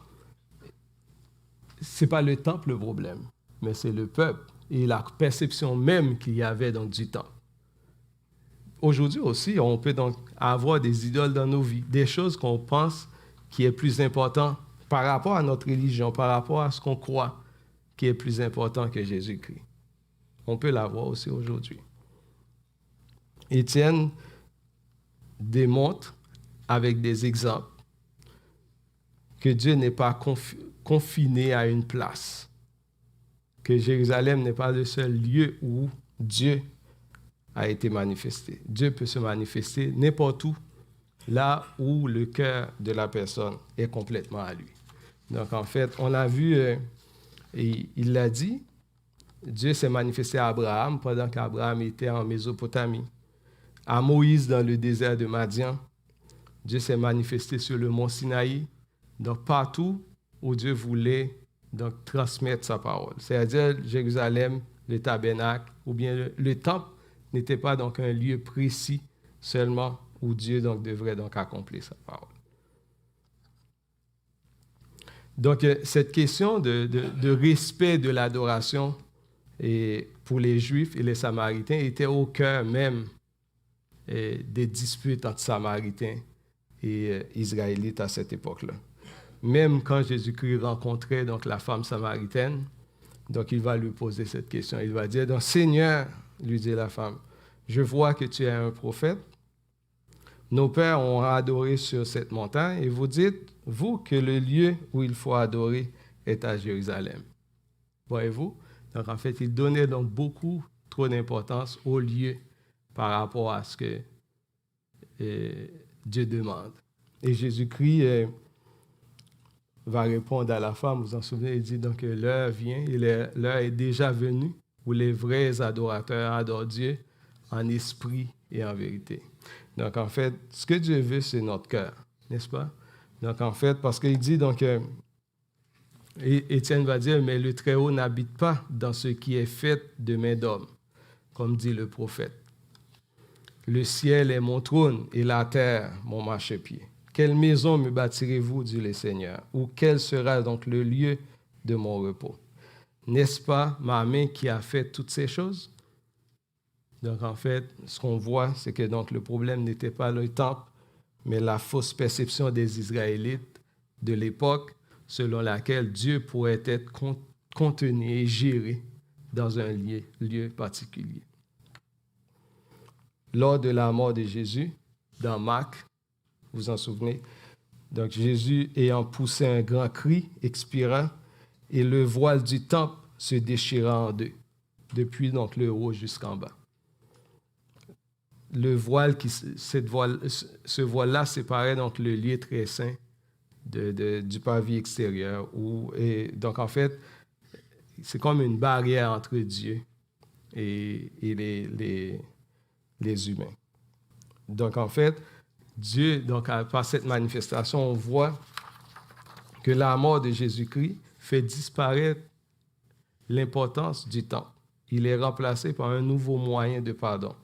ce n'est pas le temple le problème, mais c'est le peuple et la perception même qu'il y avait donc du temple. Aujourd'hui aussi, on peut donc avoir des idoles dans nos vies, des choses qu'on pense qui est plus important par rapport à notre religion, par rapport à ce qu'on croit qui est plus important que Jésus-Christ. On peut l'avoir aussi aujourd'hui. Étienne démontre avec des exemples que Dieu n'est pas confiné à une place, que Jérusalem n'est pas le seul lieu où Dieu a été manifesté. Dieu peut se manifester n'importe où, là où le cœur de la personne est complètement à lui. Donc en fait, on a vu, et il l'a dit, Dieu s'est manifesté à Abraham pendant qu'Abraham était en Mésopotamie. À Moïse dans le désert de Madian, Dieu s'est manifesté sur le mont Sinaï, donc partout où Dieu voulait donc, transmettre sa parole. C'est-à-dire Jérusalem, le tabernacle, ou bien le temple n'était pas donc un lieu précis seulement où Dieu donc, devrait donc accomplir sa parole. Donc cette question de respect de l'adoration pour les Juifs et les Samaritains était au cœur même des disputes entre Samaritains et Israélites à cette époque-là. Même quand Jésus-Christ rencontrait donc, la femme samaritaine, donc il va lui poser cette question. Il va dire, donc, Seigneur, lui dit la femme, je vois que tu es un prophète. Nos pères ont adoré sur cette montagne et vous dites, vous, que le lieu où il faut adorer est à Jérusalem. Voyez-vous? Donc en fait, il donnait donc beaucoup trop d'importance au lieu par rapport à ce que Dieu demande. Et Jésus-Christ va répondre à la femme, vous vous en souvenez, il dit donc l'heure vient, et l'heure est déjà venue où les vrais adorateurs adorent Dieu en esprit et en vérité. Donc en fait, ce que Dieu veut, c'est notre cœur, n'est-ce pas? Donc en fait, parce qu'il dit donc, Étienne va dire, mais le Très-Haut n'habite pas dans ce qui est fait de main d'homme, comme dit le prophète. Le ciel est mon trône et la terre mon marchepied. Quelle maison me bâtirez-vous, dit le Seigneur, ou quel sera donc le lieu de mon repos? N'est-ce pas ma main qui a fait toutes ces choses? Donc en fait, ce qu'on voit, c'est que donc, le problème n'était pas le temple, mais la fausse perception des Israélites de l'époque, selon laquelle Dieu pourrait être contenu et géré dans un lieu particulier. Lors de la mort de Jésus, dans Marc, vous vous en souvenez, donc Jésus ayant poussé un grand cri, expirant, et le voile du temple se déchira en deux, depuis donc le haut jusqu'en bas. Le voile, ce voile-là séparait donc le lieu très saint du parvis extérieur. Et donc en fait, c'est comme une barrière entre Dieu et les humains. Donc en fait, Dieu, donc par cette manifestation, on voit que la mort de Jésus-Christ fait disparaître l'importance du temple. Il est remplacé par un nouveau moyen de pardon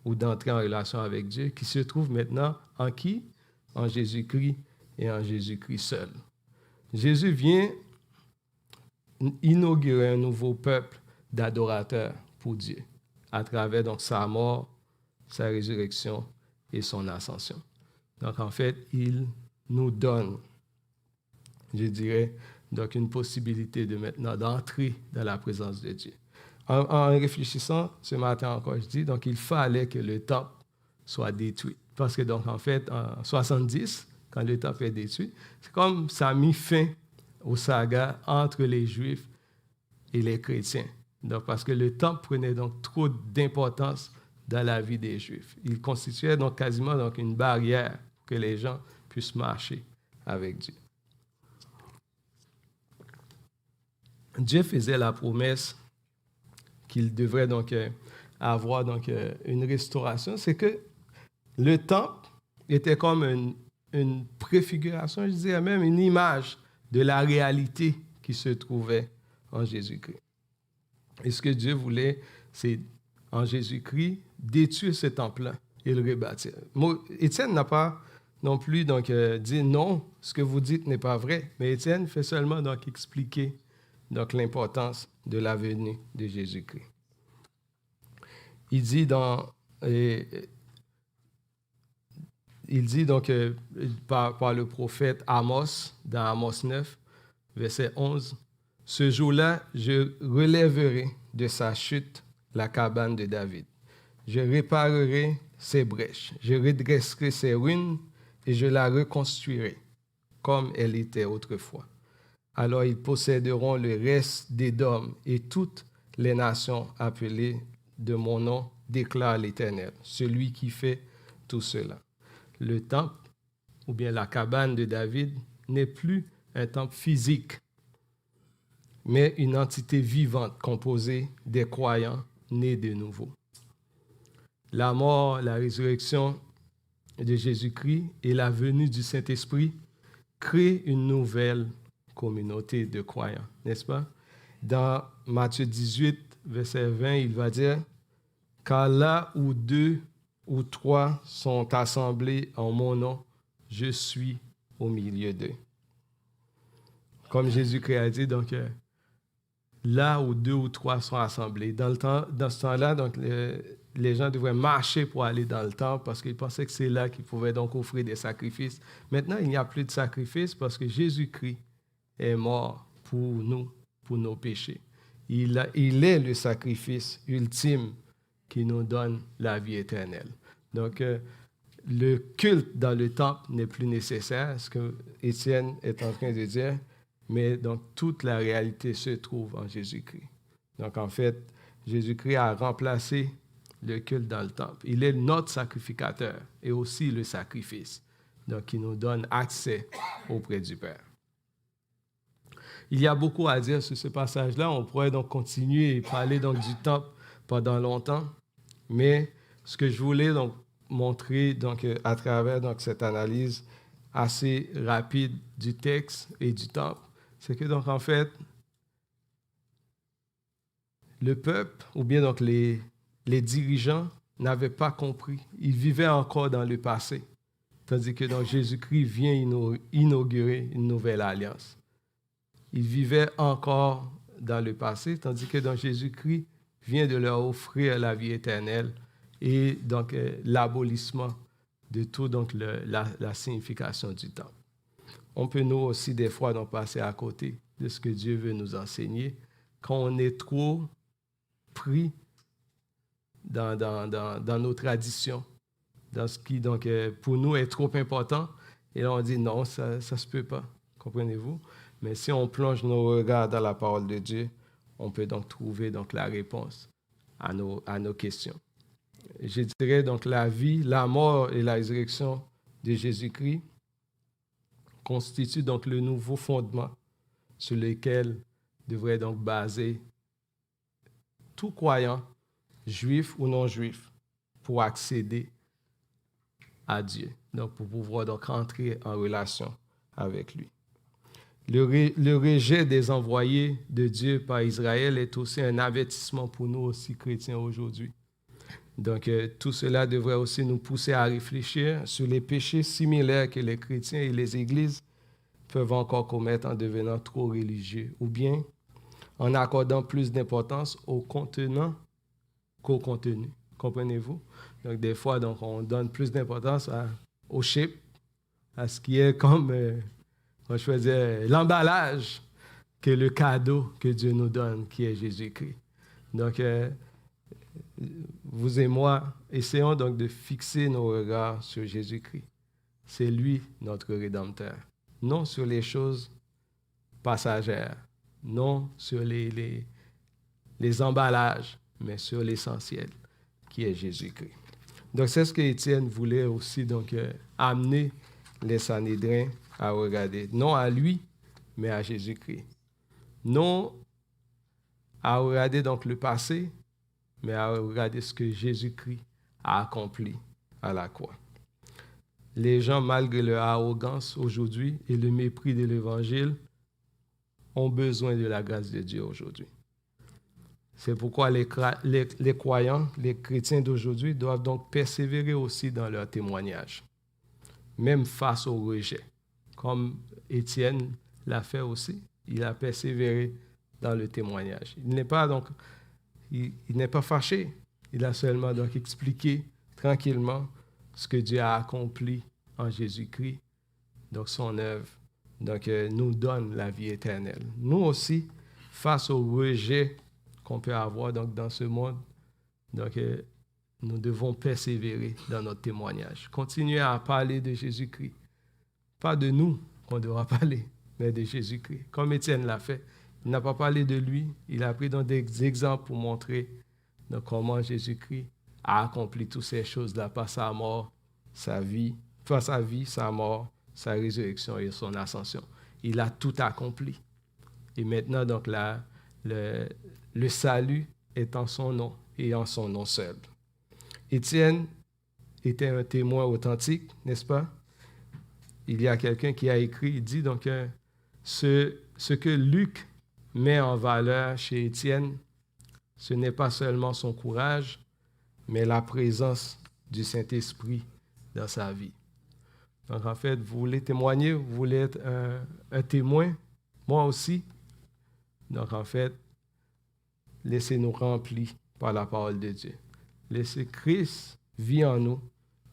ou d'entrer en relation avec Dieu qui se trouve maintenant en qui? En Jésus-Christ et en Jésus-Christ seul. Jésus vient inaugurer un nouveau peuple d'adorateurs pour Dieu à travers donc sa mort, sa résurrection et son ascension. Donc en fait, il nous donne, je dirais, donc une possibilité de maintenant d'entrer dans la présence de Dieu. En réfléchissant ce matin encore, je dis, donc il fallait que le temple soit détruit. Parce que donc en fait, en 70, quand le temple est détruit, c'est comme ça a mis fin au saga entre les Juifs et les chrétiens. Donc, parce que le temple prenait donc trop d'importance dans la vie des Juifs. Il constituait donc quasiment donc une barrière pour que les gens puissent marcher avec Dieu. Dieu faisait la promesse qu'il devrait donc avoir donc une restauration. C'est que le temple était comme une préfiguration, je dirais même une image de la réalité qui se trouvait en Jésus-Christ. Et ce que Dieu voulait, c'est en Jésus-Christ détruire ce temple-là et le rebâtir. Étienne n'a pas non plus donc, dit non, ce que vous dites n'est pas vrai, mais Étienne fait seulement donc expliquer donc l'importance de la venue de Jésus-Christ. Il dit donc par le prophète Amos, dans Amos 9, verset 11, « Ce jour-là, je relèverai de sa chute la cabane de David. Je réparerai ses brèches, je redresserai ses ruines et je la reconstruirai comme elle était autrefois. Alors ils posséderont le reste d'Édom et toutes les nations appelées de mon nom, déclare l'Éternel, celui qui fait tout cela. » Le temple, ou bien la cabane de David, n'est plus un temple physique, mais une entité vivante composée des croyants nés de nouveau. La mort, la résurrection de Jésus-Christ et la venue du Saint-Esprit créent une nouvelle communauté de croyants, n'est-ce pas? Dans Matthieu 18, verset 20, il va dire « Car là où 2 ou 3 sont assemblés en mon nom, je suis au milieu d'eux. » Comme Jésus-Christ a dit, donc, là où 2 ou 3 sont assemblés. Dans ce temps-là, donc, les gens devraient marcher pour aller dans le temple parce qu'ils pensaient que c'est là qu'ils pouvaient donc offrir des sacrifices. Maintenant, il n'y a plus de sacrifices parce que Jésus-Christ est mort pour nous, pour nos péchés. Il est le sacrifice ultime qui nous donne la vie éternelle. Donc, le culte dans le temple n'est plus nécessaire, ce que Étienne est en train de dire, mais donc toute la réalité se trouve en Jésus-Christ. Donc, en fait, Jésus-Christ a remplacé le culte dans le temple. Il est notre sacrificateur et aussi le sacrifice, donc qui nous donne accès auprès du Père. Il y a beaucoup à dire sur ce passage-là. On pourrait donc continuer et parler donc du temple pendant longtemps, mais ce que je voulais donc montrer donc, à travers donc, cette analyse assez rapide du texte et du temple, c'est que donc en fait, le peuple, ou bien donc les dirigeants, n'avaient pas compris. Ils vivaient encore dans le passé, tandis que donc Jésus-Christ vient inaugurer une nouvelle alliance. Ils vivaient encore dans le passé, tandis que donc Jésus-Christ vient de leur offrir la vie éternelle et donc l'abolissement de tout donc la signification du temple. On peut nous aussi des fois donc passer à côté de ce que Dieu veut nous enseigner quand on est trop pris dans nos traditions, dans ce qui donc pour nous est trop important, et là on dit non, ça se peut pas, comprenez-vous? Mais si on plonge nos regards dans la parole de Dieu, on peut donc trouver donc la réponse à nos questions. Je dirais donc la vie, la mort et la résurrection de Jésus-Christ constituent donc le nouveau fondement sur lequel devrait donc baser tout croyant, juif ou non juif, pour accéder à Dieu, donc pour pouvoir donc rentrer en relation avec lui. Le rejet des envoyés de Dieu par Israël est aussi un avertissement pour nous aussi chrétiens aujourd'hui. Donc, tout cela devrait aussi nous pousser à réfléchir sur les péchés similaires que les chrétiens et les églises peuvent encore commettre en devenant trop religieux, ou bien en accordant plus d'importance au contenant qu'au contenu. Comprenez-vous? Donc, des fois, donc, on donne plus d'importance au shape, à ce qui est comme, moi je faisais l'emballage, que le cadeau que Dieu nous donne, qui est Jésus-Christ. Donc, vous et moi, essayons donc de fixer nos regards sur Jésus-Christ. C'est lui notre Rédempteur. Non sur les choses passagères, non sur les emballages, mais sur l'essentiel, qui est Jésus-Christ. Donc, c'est ce que Étienne voulait aussi donc, amener les Sanhédrins à regarder. Non à lui, mais à Jésus-Christ. Non à regarder donc le passé, mais à regarder ce que Jésus-Christ a accompli à la croix. Les gens, malgré leur arrogance aujourd'hui et le mépris de l'Évangile, ont besoin de la grâce de Dieu aujourd'hui. C'est pourquoi les croyants, les chrétiens d'aujourd'hui doivent donc persévérer aussi dans leur témoignage, même face au rejet. Comme Étienne l'a fait aussi, il a persévéré dans le témoignage. Il n'est pas fâché, il a seulement donc expliqué tranquillement ce que Dieu a accompli en Jésus-Christ, donc son œuvre, donc nous donne la vie éternelle. Nous aussi, face au rejet qu'on peut avoir donc, dans ce monde, donc, nous devons persévérer dans notre témoignage. Continuer à parler de Jésus-Christ. Pas de nous qu'on devra parler, mais de Jésus-Christ. Comme Étienne l'a fait, il n'a pas parlé de lui, il a pris donc des exemples pour montrer donc, comment Jésus-Christ a accompli toutes ces choses-là par sa mort, sa vie, sa mort, sa résurrection et son ascension. Il a tout accompli. Et maintenant, donc, le salut est en son nom et en son nom seul. Étienne était un témoin authentique, n'est-ce pas? Il y a quelqu'un qui a écrit, il dit donc ce que Luc met en valeur chez Étienne, ce n'est pas seulement son courage, mais la présence du Saint-Esprit dans sa vie. Donc en fait, vous voulez témoigner, vous voulez être un témoin, moi aussi. Donc en fait, laissez-nous remplir par la parole de Dieu. Laissez Christ vivre en nous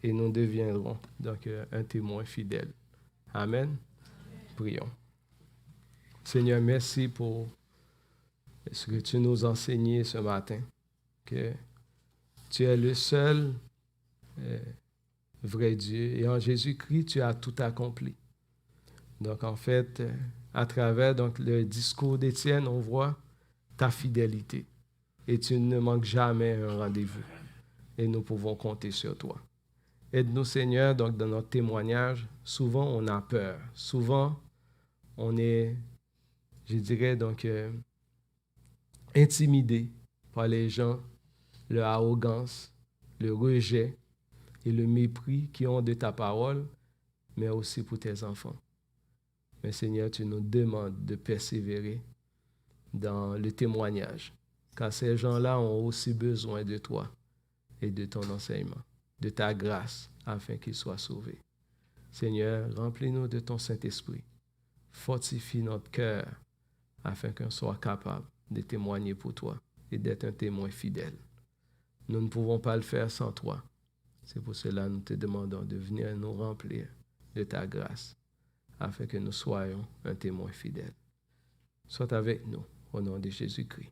et nous deviendrons donc un témoin fidèle. Amen. Prions. Seigneur, merci pour ce que tu nous as enseigné ce matin, que tu es le seul vrai Dieu et en Jésus-Christ, tu as tout accompli. Donc en fait, à travers donc, le discours d'Étienne, on voit ta fidélité et tu ne manques jamais un rendez-vous et nous pouvons compter sur toi. Aide-nous, Seigneur, donc dans notre témoignage, souvent on a peur, souvent on est, je dirais donc, intimidé par les gens, leur arrogance, le rejet et le mépris qu'ils ont de ta parole, mais aussi pour tes enfants. Mais Seigneur, tu nous demandes de persévérer dans le témoignage, car ces gens-là ont aussi besoin de toi et de ton enseignement, de ta grâce, afin qu'ils soient sauvés. Seigneur, remplis-nous de ton Saint-Esprit. Fortifie notre cœur, afin qu'on soit capable de témoigner pour toi et d'être un témoin fidèle. Nous ne pouvons pas le faire sans toi. C'est pour cela que nous te demandons de venir nous remplir de ta grâce, afin que nous soyons un témoin fidèle. Sois avec nous, au nom de Jésus-Christ.